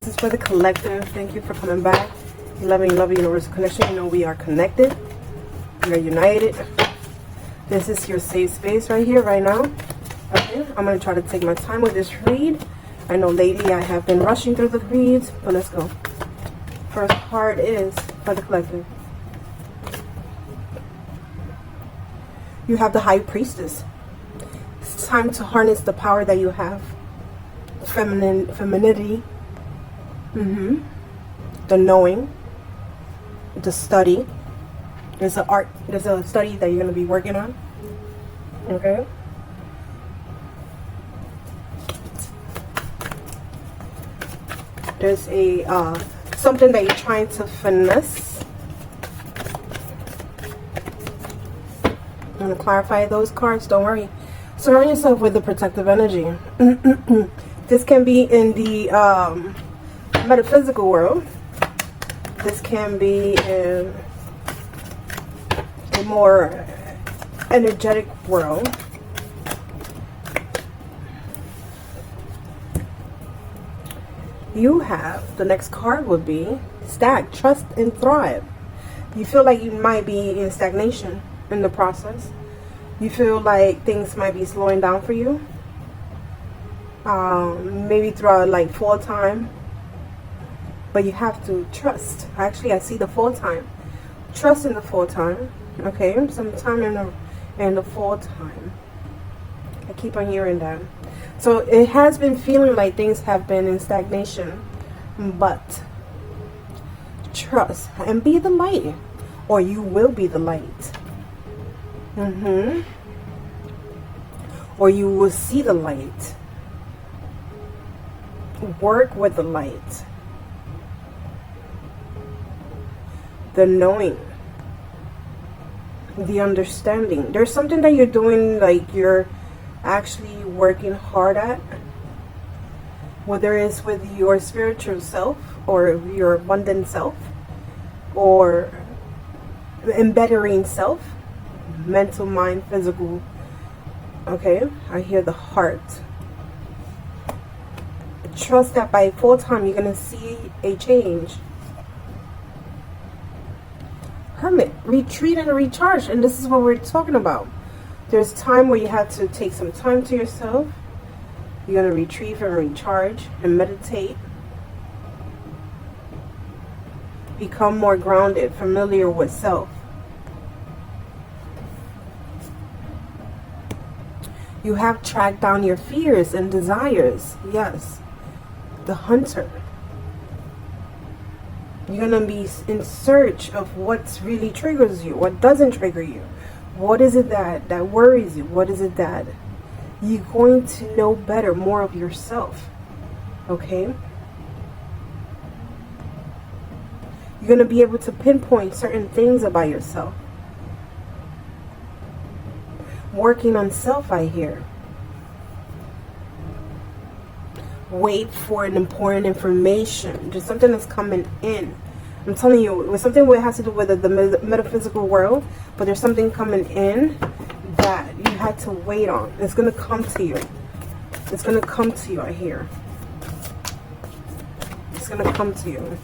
This is for the collective. Thank you for coming back. Loving universal connection. You know we are connected. We are united. This is your safe space right here, right now. Okay, I'm going to try to take my time with this read. I know lately I have been rushing through the reads, but let's go. First card is for the collective. You have the High Priestess. It's time to harness the power that you have. Femininity. The knowing. The study. There's a study that you're going to be working on. Okay. There's a something that you're trying to finesse. I'm going to clarify those cards. Don't worry. Surround yourself with the protective energy. This can be in the metaphysical world. This can be in a more energetic world. You have, the next card would be Stag, Trust and Thrive. You feel like you might be in stagnation in the process. You feel like things might be slowing down for you. Maybe throughout like fall time. But you have to trust. Actually, I see the fall time. Trust in the fall time. Okay, sometime in the fall time. I keep on hearing that. So it has been feeling like things have been in stagnation. But trust and be the light. Or you will be the light. Or you will see the light. Work with the light. The knowing, the understanding. There's something that you're doing, like you're actually working hard at, whether it's with your spiritual self or your abundant self or embettering self, mental, mind, physical. Okay, I hear the heart. Trust that by full time you're going to see a change. Hermit, retreat and recharge. And this is what we're talking about. There's time where you have to take some time to yourself. You're going to retrieve and recharge and meditate. Become more grounded, familiar with self. You have tracked down your fears and desires. Yes. The hunter. You're going to be in search of what really triggers you, what doesn't trigger you. What is it that worries you? What is it that you're going to know better, more of yourself? Okay? You're going to be able to pinpoint certain things about yourself. Working on self, I hear. Wait for an important information. There's something that's coming in. I'm telling you, it's something that has to do with the metaphysical world, but there's something coming in that you had to wait on. It's going to come to you. It's going to come to you, I hear. It's going to come to you.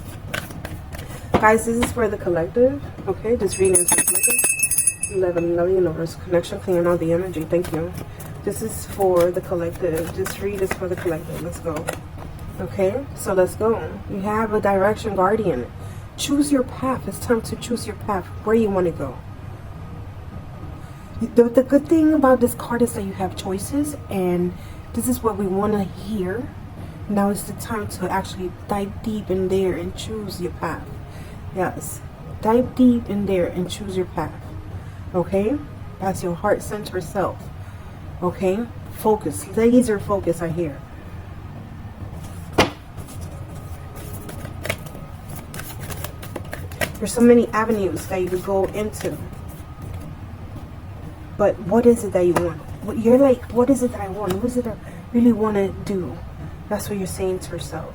Guys, this is for the collective. Okay, this reading is for the collective. 11 universe connection, clearing all the energy. Thank you. This is for the collective. This read is for the collective. Let's go. Okay, so let's go. You have a direction guardian. Choose your path. It's time to choose your path, where you want to go. The good thing about this card is that you have choices, and this is what we want to hear. Now is the time to actually dive deep in there and choose your path. Yes, dive deep in there and choose your path. Okay, that's your heart center self. Okay, focus, laser focus, I hear. There's so many avenues that you could go into. But what is it that you want? You're like, what is it that I want? What is it that I really want to do? That's what you're saying to yourself.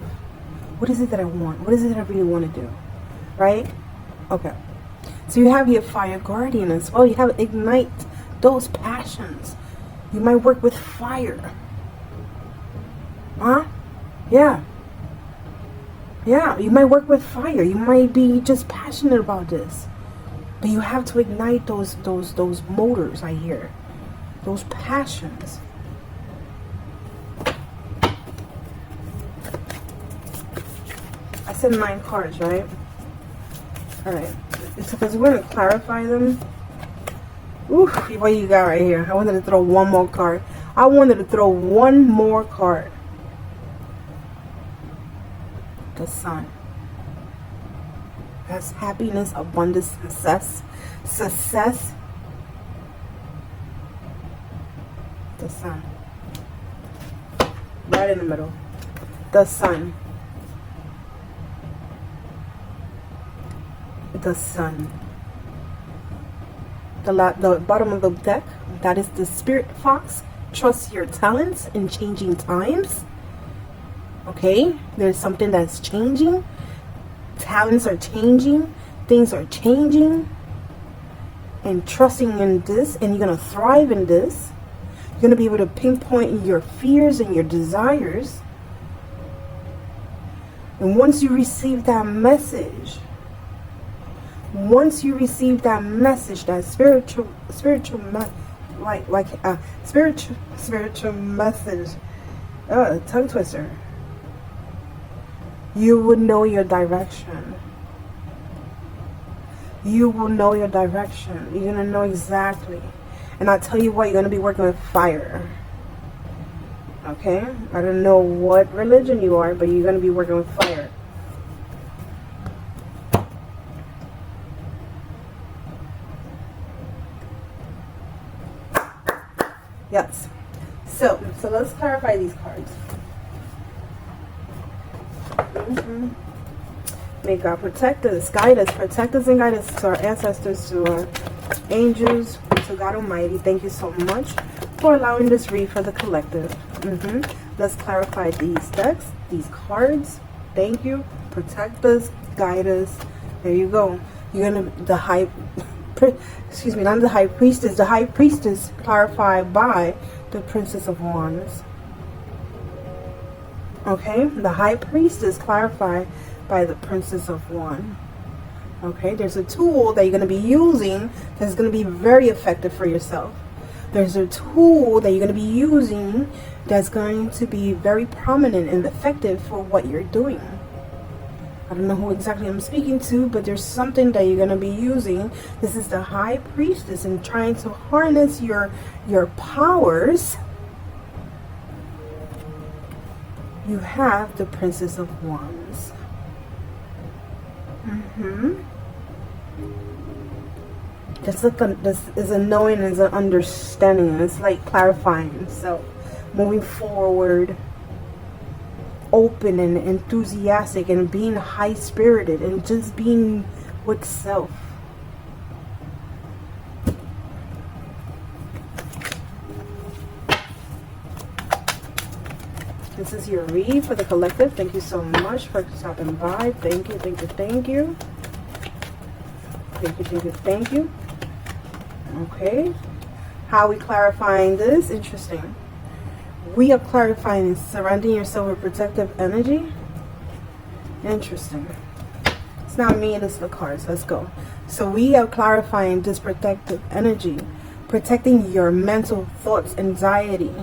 What is it that I want? What is it that I really want to do? Right? Okay. So you have your fire guardian as well. You have ignite those passions. You might work with fire. Huh? Yeah. Yeah, you might work with fire. You might be just passionate about this. But you have to ignite those motors, I hear. Those passions. I said 9 cards, right? Alright. It's because we're going to clarify them. Oof, what you got right here? I wanted to throw one more card. I wanted to throw one more card. The Sun. That's happiness, abundance, success. Success. The Sun. Right in the middle. The Sun. The Sun. The bottom of the deck, that is the Spirit Fox. Trust your talents in changing times. Okay, there's something that's changing. Talents are changing. Things are changing. And trusting in this, and you're going to thrive in this. You're going to be able to pinpoint your fears and your desires. And once you receive that message, that spiritual message, tongue twister, you would know your direction. You will know your direction. You're going to know exactly. And I'll tell you what, you're going to be working with fire. Okay? I don't know what religion you are, but you're going to be working with fire. Yes. So let's clarify these cards. May God protect us, guide us, protect us and guide us, to our ancestors, to our angels, to God Almighty. Thank you so much for allowing this read for the collective. Let's clarify these decks, these cards. Thank you. Protect us, guide us. There you go. You're gonna the high excuse me, not the high priestess. The high priestess clarified by the Princess of Wands. Okay, the high priestess clarified by the Princess of Wands. Okay, there's a tool that you're going to be using that's going to be very effective for yourself. There's a tool that you're going to be using that's going to be very prominent and effective for what you're doing. I don't know who exactly I'm speaking to, but there's something that you're going to be using. This is the high priestess and trying to harness your powers. You have the Princess of Wands. This is a knowing, is an understanding. It's like clarifying. So, moving forward, open and enthusiastic, and being high-spirited, and just being with self. This is your read for the collective. Thank you so much for stopping by. Thank you, thank you, thank you. Thank you, thank you, thank you. Okay. How are we clarifying this? Interesting. We are clarifying surrounding yourself with protective energy. Interesting. It's not me, it's the cards. Let's go. So we are clarifying this protective energy. Protecting your mental thoughts, anxiety.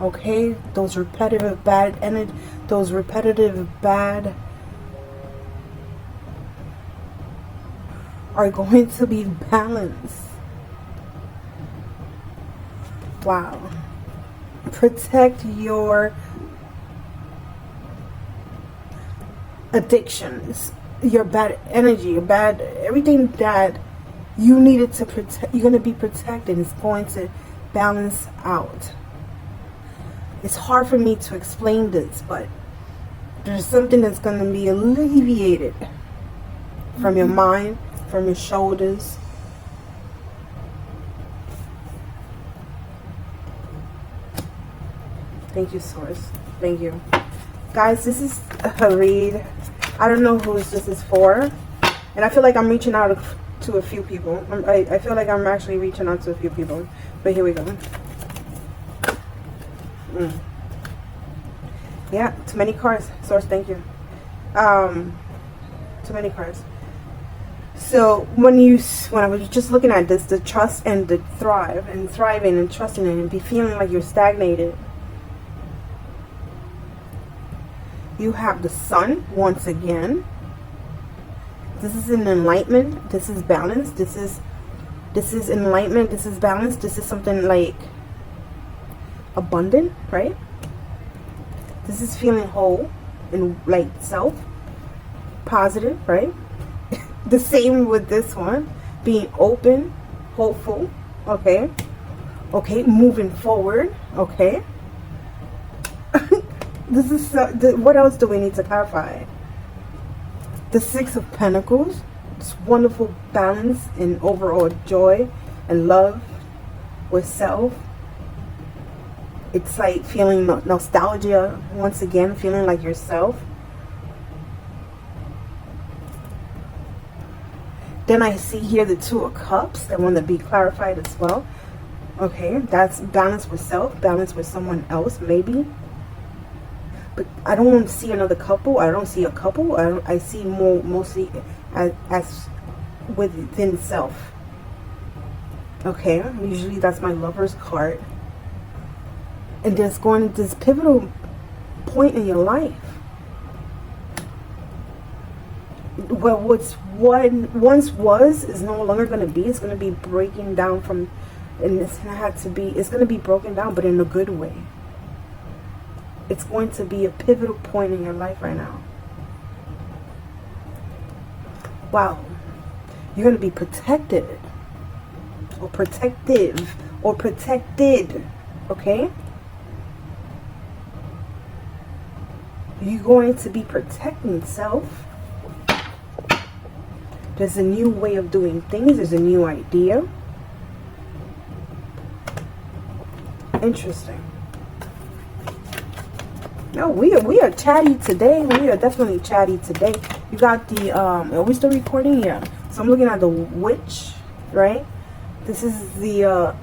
Okay, those repetitive bad energy, those repetitive bad are going to be balanced. Wow. Protect your addictions, your bad energy, your bad everything that you needed to protect. You're going to be protected. It's going to balance out. It's hard for me to explain this, but there's something that's going to be alleviated from your mind, from your shoulders. Thank you, Source. Thank you. Guys, this is a read. I don't know who this is for. And I feel like I'm reaching out to a few people. I feel like I'm actually reaching out to a few people. But here we go. Yeah, too many cards. Source, thank you. too many cards. So when I was just looking at this, the trust and the thrive and thriving and trusting it and be feeling like you're stagnated, you have the sun once again. This is an enlightenment. This is balance. This is enlightenment. This is balance. This is something like abundant, right? This is feeling whole and like self, positive, right? The same with this one, being open, hopeful, okay, moving forward, okay. This is what else do we need to clarify? The Six of Pentacles, this wonderful balance and overall joy and love with self. It's like feeling nostalgia once again, feeling like yourself. Then I see here the Two of Cups that want to be clarified as well. Okay, that's balance with self, balance with someone else maybe. But I don't see another couple. I don't see a couple. I see mostly as within self. Okay, usually that's my Lover's card. And there's going to this pivotal point in your life. Well, once was is no longer going to be. It's going to be breaking down from, and it's going to be broken down, but in a good way. It's going to be a pivotal point in your life right now. Wow. You're going to be protected, or protective, or protected. Okay? You're going to be protecting self. There's a new way of doing things. There's a new idea. Interesting. No, we are chatty today. We are definitely chatty today. You got the are we still recording? Yeah. So I'm looking at the Witch, right? This is the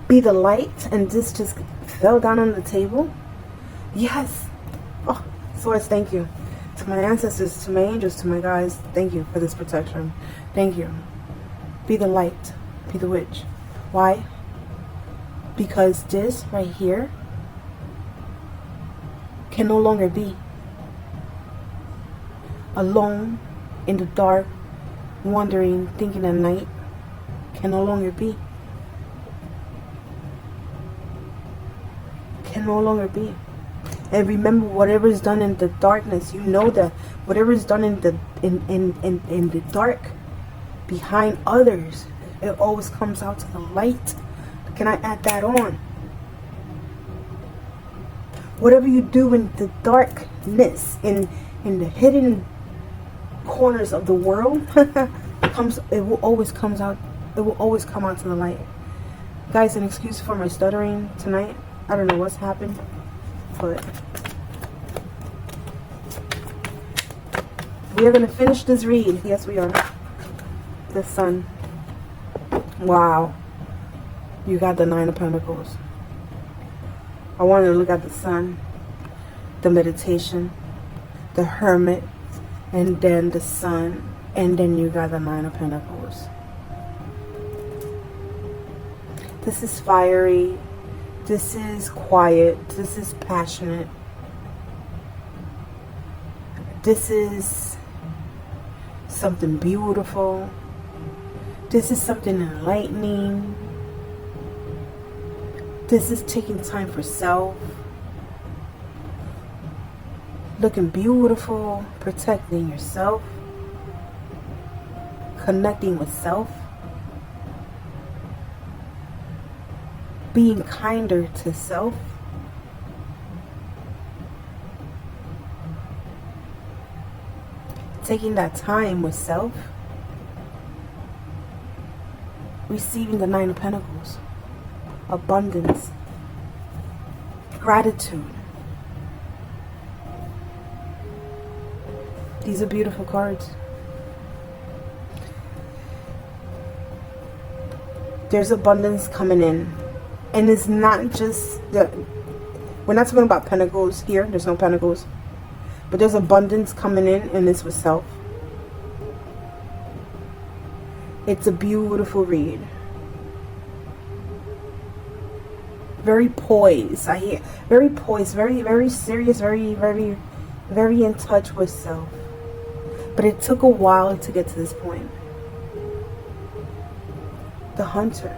Be the Light, and this just fell down on the table. Yes. Oh, Source, thank you. To my ancestors, to my angels, to my guides, thank you for this protection. Thank you. Be the light. Be the witch. Why? Because this right here can no longer be. Alone in the dark, wandering, thinking at night, can no longer be. Can no longer be. And remember, whatever is done in the darkness, you know that whatever is done in the dark behind others, it always comes out to the light. Can I add that on? Whatever you do in the darkness, in the hidden corners of the world, it will always come out to the light. Guys, an excuse for my stuttering tonight. I don't know what's happened, but we are going to finish this read. Yes, we are. The Sun. Wow. You got the Nine of Pentacles. I wanted to look at the Sun, the meditation, the Hermit, and then the Sun, and then you got the Nine of Pentacles. This is fiery. This is quiet. This is passionate. This is something beautiful. This is something enlightening. This is taking time for self. Looking beautiful. Protecting yourself. Connecting with self. Being kinder to self. Taking that time with self. Receiving the Nine of Pentacles. Abundance. Gratitude. These are beautiful cards. There's abundance coming in. And it's not just we're not talking about pentacles here. There's no pentacles. but there's abundance coming in, and it's with self. It's a beautiful read. Very poised. I hear very poised, very serious, very in touch with self. But it took a while to get to this point. The Hunter.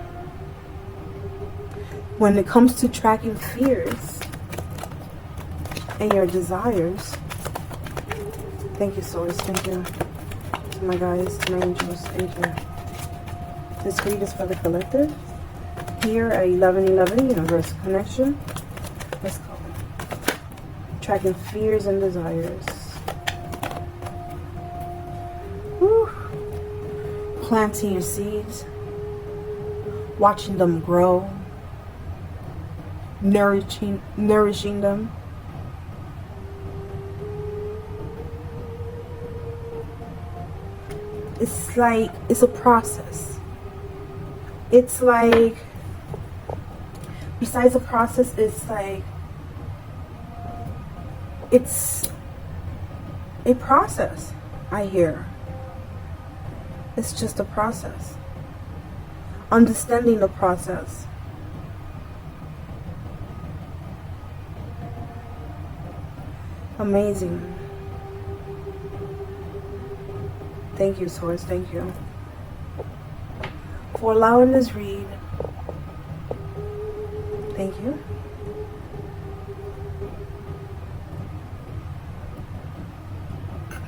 When it comes to tracking fears and your desires, thank you, Source. Thank you to my guys, to my angels. Thank you. This read is for the collective. Here at 1111, Universal Connection. Let's go. Tracking fears and desires. Woo. Planting your seeds. Watching them grow. Nourishing them. It's like, it's a process. It's like, besides the process, it's like, it's a process, I hear. It's just a process. Understanding the process. Amazing. Thank you, Source. Thank you for allowing this read. Thank you.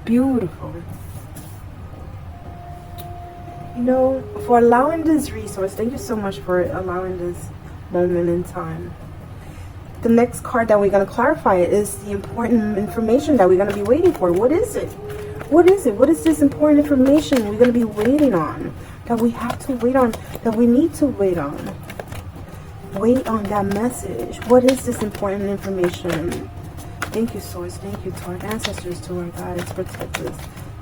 Beautiful. For allowing this resource, thank you so much for allowing this moment in time. The next card that we're going to clarify is the important information that we're going to be waiting for. What is it? What is it? What is this important information we're going to be waiting on? That we have to wait on, that we need to wait on. Wait on that message. What is this important information? Thank you, Source. Thank you to our ancestors, to our guides, protectors,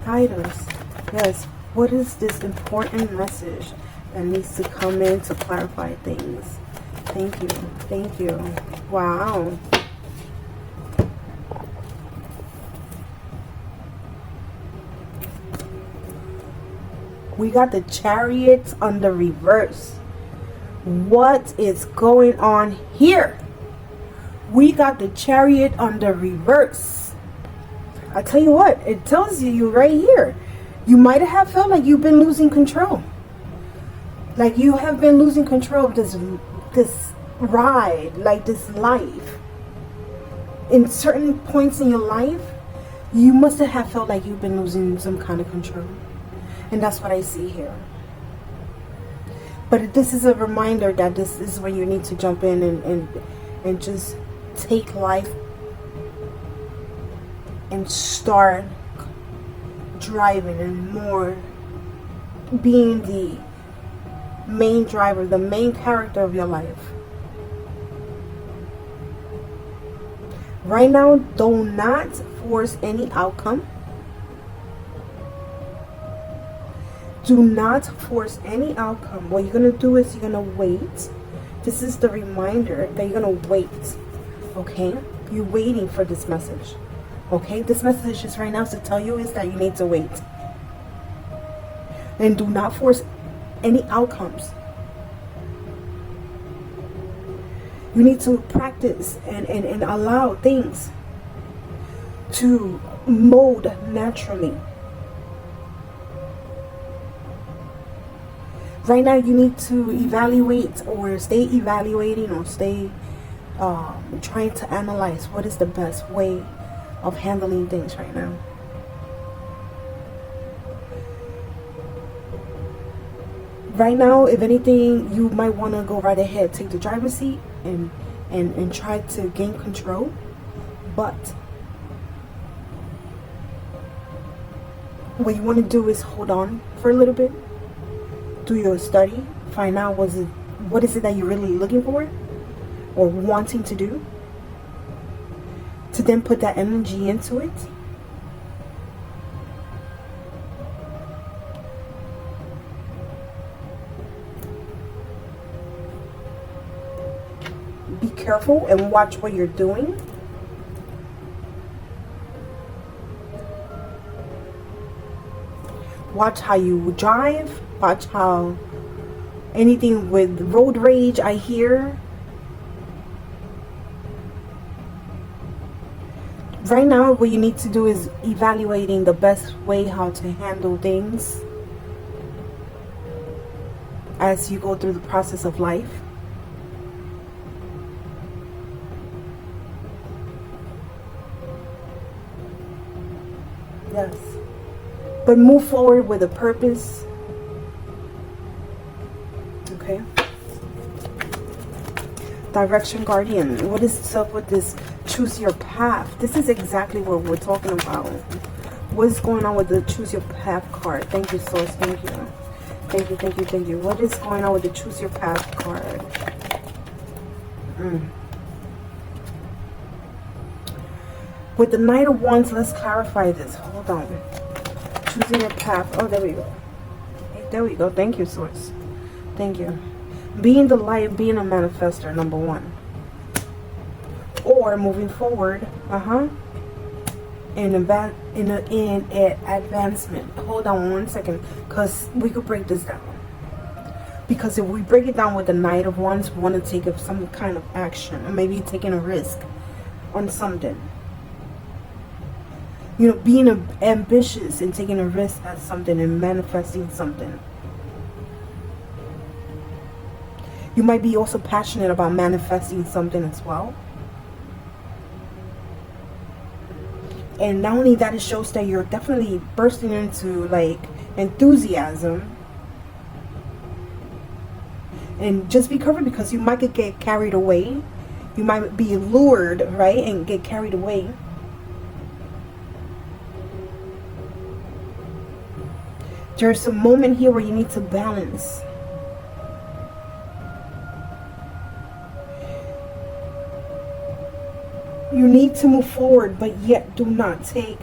guide us. Yes, what is this important message that needs to come in to clarify things? Thank you. Thank you. Wow. We got the Chariot on the reverse. What is going on here? We got the Chariot on the reverse. I tell you what, it tells you right here. You might have felt like you've been losing control. Like you have been losing control of this ride, like this life. In certain points in your life, you must have felt like you've been losing some kind of control. And that's what I see here. But this is a reminder that this is when you need to jump in and just take life and start driving and more being the main driver, the main character of your life. Right now, do not force any outcome. Do not force any outcome. What you're going to do is you're going to wait. This is the reminder that you're going to wait. Okay? You're waiting for this message. Okay? This message is right now to tell you is that you need to wait. And do not force any outcomes. You need to practice and allow things to mold naturally. Right now you need to evaluate or stay evaluating or stay trying to analyze what is the best way of handling things right now. Right now, if anything, you might want to go right ahead, take the driver's seat and try to gain control. But what you want to do is hold on for a little bit. Do your study, find out what is it that you're really looking for or wanting to do, to then put that energy into it. Be careful and watch what you're doing. Watch how you drive. Watch how anything with road rage I hear. Right now, what you need to do is evaluating the best way how to handle things as you go through the process of life. Yes. But move forward with a purpose. Okay. Direction guardian. What is up with this? Choose your path. This is exactly what we're talking about. What's going on with the choose your path card? Thank you, source. Thank you. Thank you, thank you, thank you. What is going on with the choose your path card? With the Knight of Wands, let's clarify this. Hold on. Choosing your path. Oh, there we go. There we go. Thank you, source. Thank you. Being the light, being a manifester, number one. Or moving forward, in advancement. Hold on one second, because we could break this down. Because if we break it down with the Knight of Wands, we want to take up some kind of action, or maybe taking a risk on something. You know, being ambitious and taking a risk at something and manifesting something. You might be also passionate about manifesting something as well. And not only that, it shows that you're definitely bursting into like enthusiasm. And just be careful, because you might get carried away. You might be lured, right, and get carried away. There's a moment here where you need to balance. You need to move forward, but yet do not take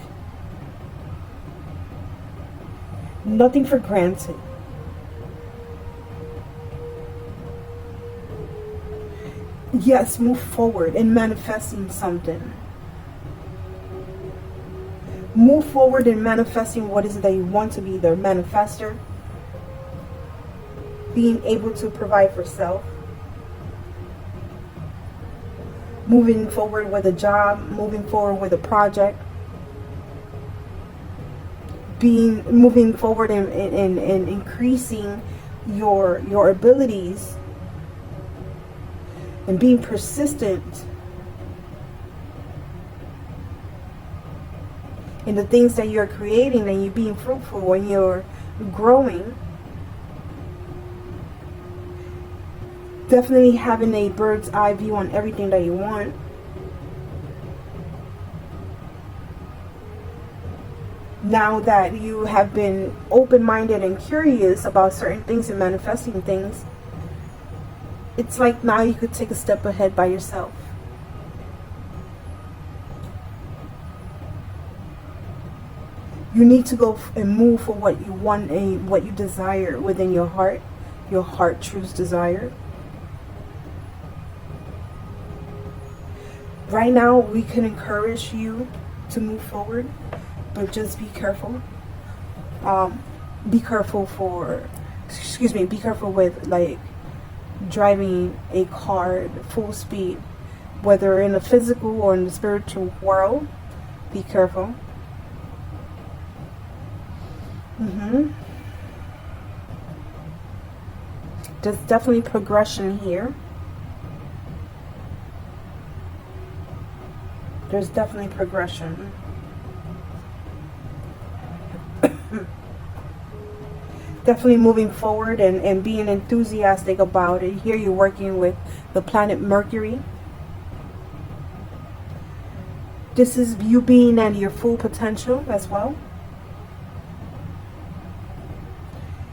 nothing for granted. Yes, move forward in manifesting something. Move forward in manifesting what is it that you want to be, the manifester. Being able to provide for self. Moving forward with a job, moving forward with a project. Moving forward and increasing your abilities. And being persistent in the things that you're creating, and you're being fruitful and you're growing. Definitely having a bird's eye view on everything that you want. Now that you have been open-minded and curious about certain things and manifesting things, it's like now you could take a step ahead by yourself. You need to go and move for what you want and what you desire within your heart true's desire. Right now, we can encourage you to move forward, but just be careful. Be careful with like driving a car at full speed, whether in the physical or in the spiritual world. Be careful. There's definitely progression here. There's definitely progression. Definitely moving forward and being enthusiastic about it. Here you're working with the planet Mercury. This is you being at your full potential as well.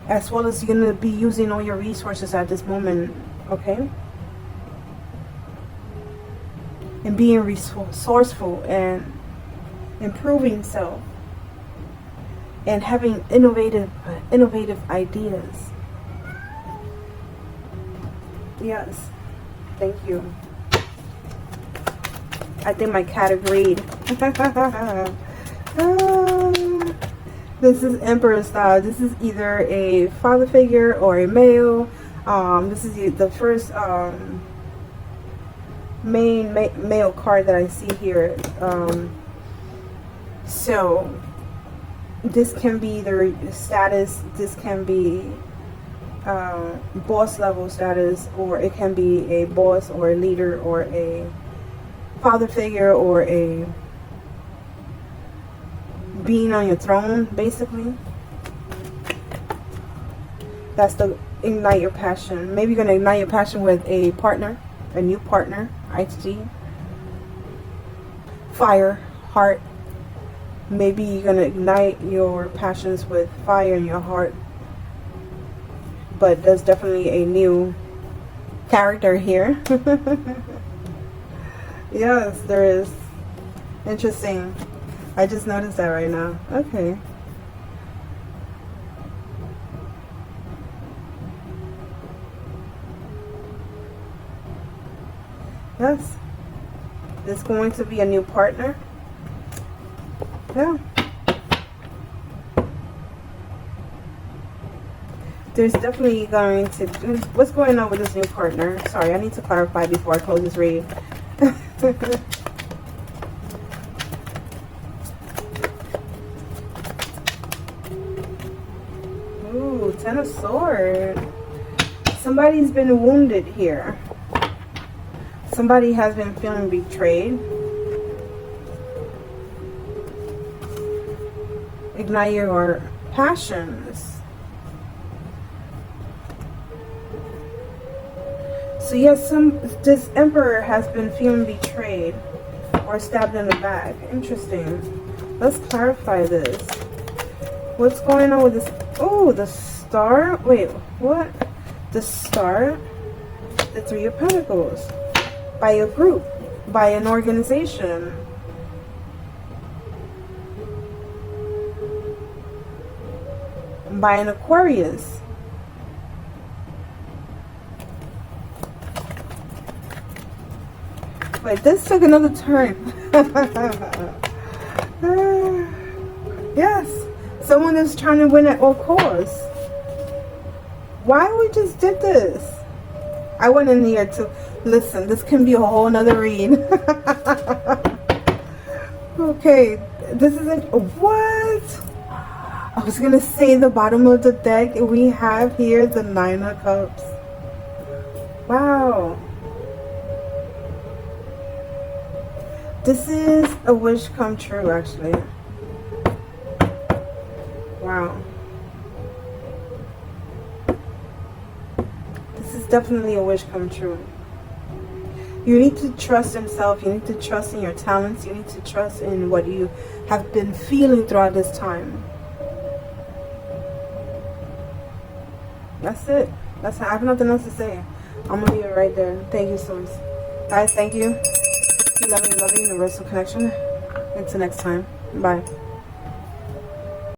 As well as you're going to be using all your resources at this moment, okay? And being resourceful and improving self. And having innovative ideas. Yes. Thank you. I think my cat agreed. This is Emperor style. This is either a father figure or a male. This is the first male card that I see here. So this can be the status. This can be boss level status, or it can be a boss or a leader or a father figure or a being on your throne, basically. That's the ignite your passion. Maybe you're going to ignite your passion with a partner, a new partner, IT. Fire, heart. Maybe you're going to ignite your passions with fire in your heart. But there's definitely a new character here. Yes, there is. Interesting. I just noticed that right now. Okay. Yes. There's going to be a new partner. Yeah. There's definitely going to... What's going on with this new partner? Sorry, I need to clarify before I close this read. Ooh, Ten of Swords. Somebody's been wounded here. Somebody has been feeling betrayed. Ignite your passions. So yes, this Emperor has been feeling betrayed or stabbed in the back. Interesting. Let's clarify this. What's going on with this? Oh, the Star. Wait, what? The Star. The Three of Pentacles. By a group. By an organization. By an Aquarius. Wait, this took another turn. Yes. Someone is trying to win at all costs. Why we just did this? I went in here to listen. This can be a whole nother read. Okay. This isn't... What? I was going to say the bottom of the deck. We have here the Nine of Cups. Wow. This is a wish come true, actually. Wow. This is definitely a wish come true. You need to trust yourself. You need to trust in your talents. You need to trust in what you have been feeling throughout this time. That's it. I have nothing else to say. I'm going to leave it right there. Thank you, Source. Guys, thank you. Loving, universal connection. Until next time. Bye.